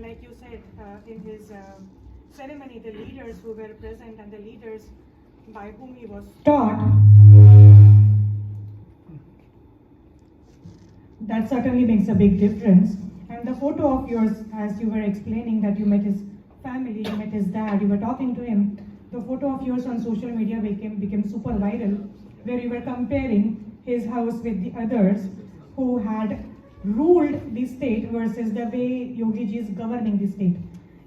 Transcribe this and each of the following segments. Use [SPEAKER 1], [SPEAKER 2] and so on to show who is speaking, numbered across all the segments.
[SPEAKER 1] and like you said, in his ceremony, the leaders who were present and the leaders by whom he was taught, that certainly makes a big difference. And the photo of yours, as you were explaining that you met his family, you met his dad, you were talking to him, the photo of yours on social media became super viral, where you were comparing his house with the others who had ruled the state versus the way Yogi ji is governing the state.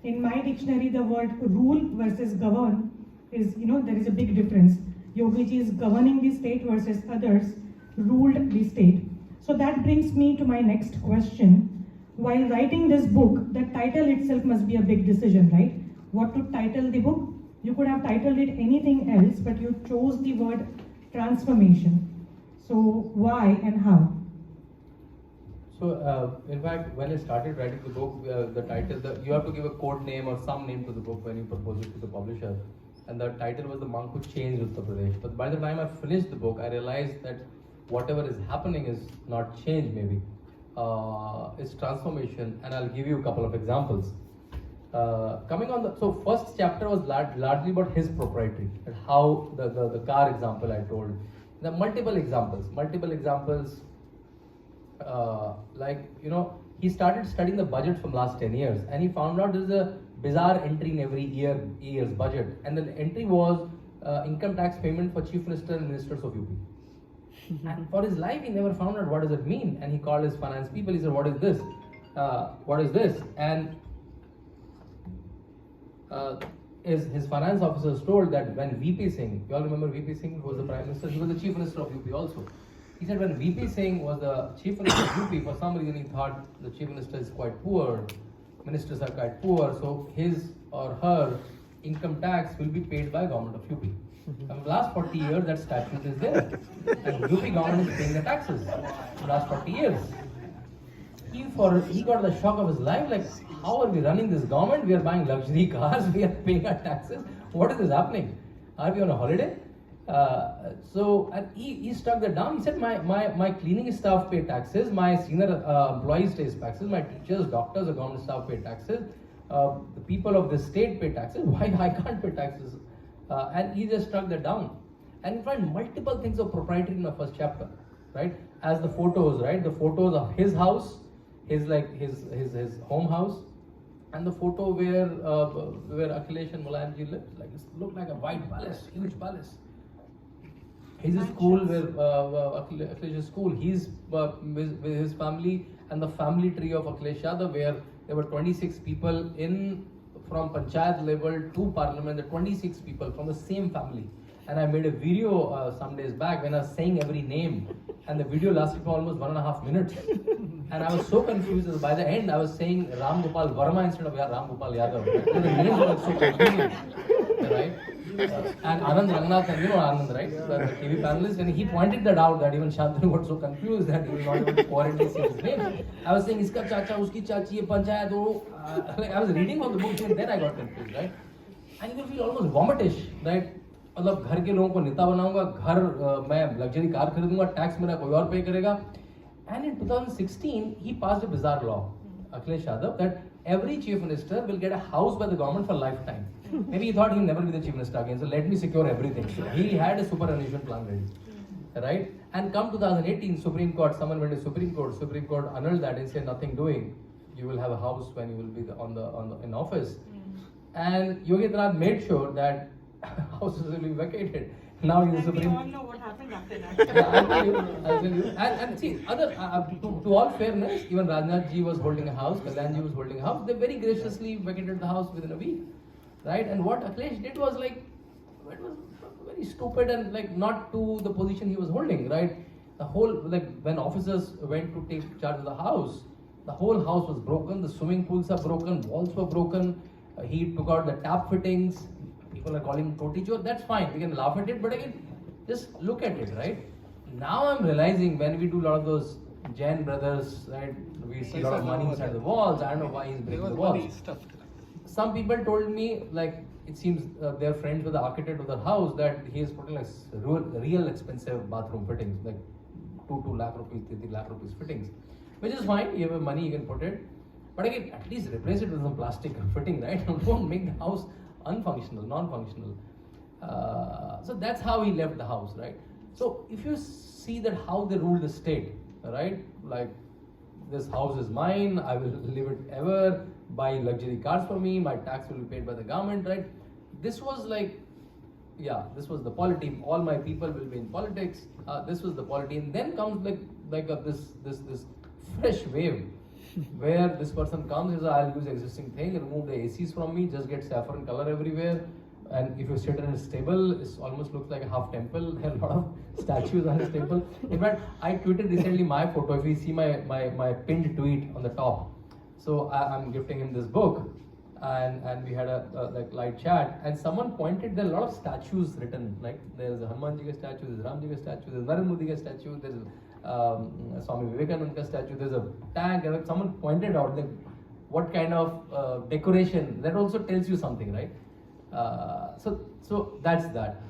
[SPEAKER 1] In my dictionary, the word rule versus govern is, there is a big difference. Yogi ji is governing the state versus others ruled the state. So that brings me to my next question. While writing this book, the title itself must be a big decision, right? What to title the book? You could have titled it anything else, but you chose the word transformation. So why and how?
[SPEAKER 2] So, in fact, when I started writing the book, the title, you have to give a code name or some name to the book when you propose it to the publisher. And the title was The Monk Who Changed Uttar Pradesh. But by the time I finished the book, I realized that whatever is happening is not change, maybe. It's transformation, and I'll give you a couple of examples. So first chapter was largely about his proprietary, and how the car example I told. The multiple examples, he started studying the budget from last 10 years, and he found out there's a bizarre entry in every year's budget, and the entry was income tax payment for Chief Minister and Ministers of UP. And for his life, he never found out what does it mean. And he called his finance people. He said, "What is this? What is this?" And his finance officers told that when VP Singh, you all remember VP Singh, who was the Prime Minister, he was the Chief Minister of UP also. He said when VP Singh was the Chief Minister of UP, for some reason he thought the Chief Minister is quite poor, ministers are quite poor, so his or her income tax will be paid by government of UP. In the last 40 years, that statute is there. And UP government is paying the taxes in the last 40 years. He got the shock of his life, like, how are we running this government? We are buying luxury cars, we are paying our taxes. What is this happening? Are we on a holiday? And he struck that down. He said, my cleaning staff pay taxes, my senior employees pay taxes, my teachers, doctors, the government staff pay taxes, the people of the state pay taxes. Why I can't pay taxes? And he just struck that down. And you find multiple things of proprietary in the first chapter, right? As the photos, right? The photos of his house, his home house, and the photo where Akhilesh and Mulayamji lived, like it looked like a white palace, huge palace. His school, where Akhilesh's school, he's with his family, and the family tree of Akhilesh Yadav, where there were 26 people from Panchayat level to Parliament, the 26 people from the same family. And I made a video some days back when I was saying every name, and the video lasted for almost 1.5 minutes. And I was so confused that by the end I was saying Ram Gopal Verma instead of Ram Gopal Yadav. The names were so confusing, right? And Anand Ranganathan, you know Anand, right? The TV panelist, and he pointed that out, that even Shantanu got so confused that he was not able to correctly say his name. I was saying, iska chacha, uski chachi, ye panchayat, I was reading all the books and then I got confused, right? And you will feel almost vomitish, right? मतलब घर के लोगों को नेता बनाऊंगा, घर मैं luxury car खरीदूंगा, tax मेरा कोई और पे करेगा. And in 2016 he passed a bizarre law, Akhilesh Yadav, that every chief minister will get a house by the government for lifetime. Maybe he thought he'll never be the chief minister again, so let me secure everything. So he had a superannuation plan ready, right? And come 2018, Supreme Court, someone went to Supreme Court annulled that and said nothing doing. You will have a house when you will be in office. And Yogi Adityanath made sure that houses will be vacated. Now he's the Supreme.
[SPEAKER 1] We all know what happened after that.
[SPEAKER 2] Yeah, I'll tell you. And see, to all fairness, even Rajnath ji was holding a house, Kalyan ji was holding a house. They very graciously vacated the house within a week, right? And what Akhilesh did was like, it was very stupid and like not to the position he was holding, right? The whole, like when officers went to take charge of the house was broken. The swimming pools are broken, walls were broken. He took out the tap fittings. People are calling him Toti Chor. That's fine. We can laugh at it, but again, just look at it, right? Now I'm realizing when we do a lot of those Jain brothers, right? We see a lot of money inside the walls. I don't know why he's breaking the walls. Some people told me, like, it seems they're friends with the architect of the house, that he is putting like real expensive bathroom fittings, like 2 lakh rupees, 3 lakh rupees fittings, which is fine. You have money, you can put it. But again, at least replace it with some plastic fitting, right? Don't make the house unfunctional, non-functional. So that's how he left the house, right? So if you see that how they rule the state, right? Like, this house is mine, I will live it ever, buy luxury cars for me, my tax will be paid by the government, right? This was like, yeah, this was the polity. All my people will be in politics. This was the polity, and then comes this fresh wave, where this person comes and says, I'll use existing thing, remove the ACs from me, just get saffron color everywhere. And if you sit in his table, it almost looks like a half temple. There are a lot of statues on his temple. In fact, I tweeted recently my photo. If you see my pinned tweet on the top, so I'm gifting him this book, and we had a like light chat, and someone pointed there are a lot of statues written. Like, there's a Hanuman ji ka statue, there's Ram ji ka statue, there's Narendra Modi ka statue, there's Swami Vivekananda ka statue, there's a tank, and someone pointed out that what kind of decoration, that also tells you something, right? So that's that.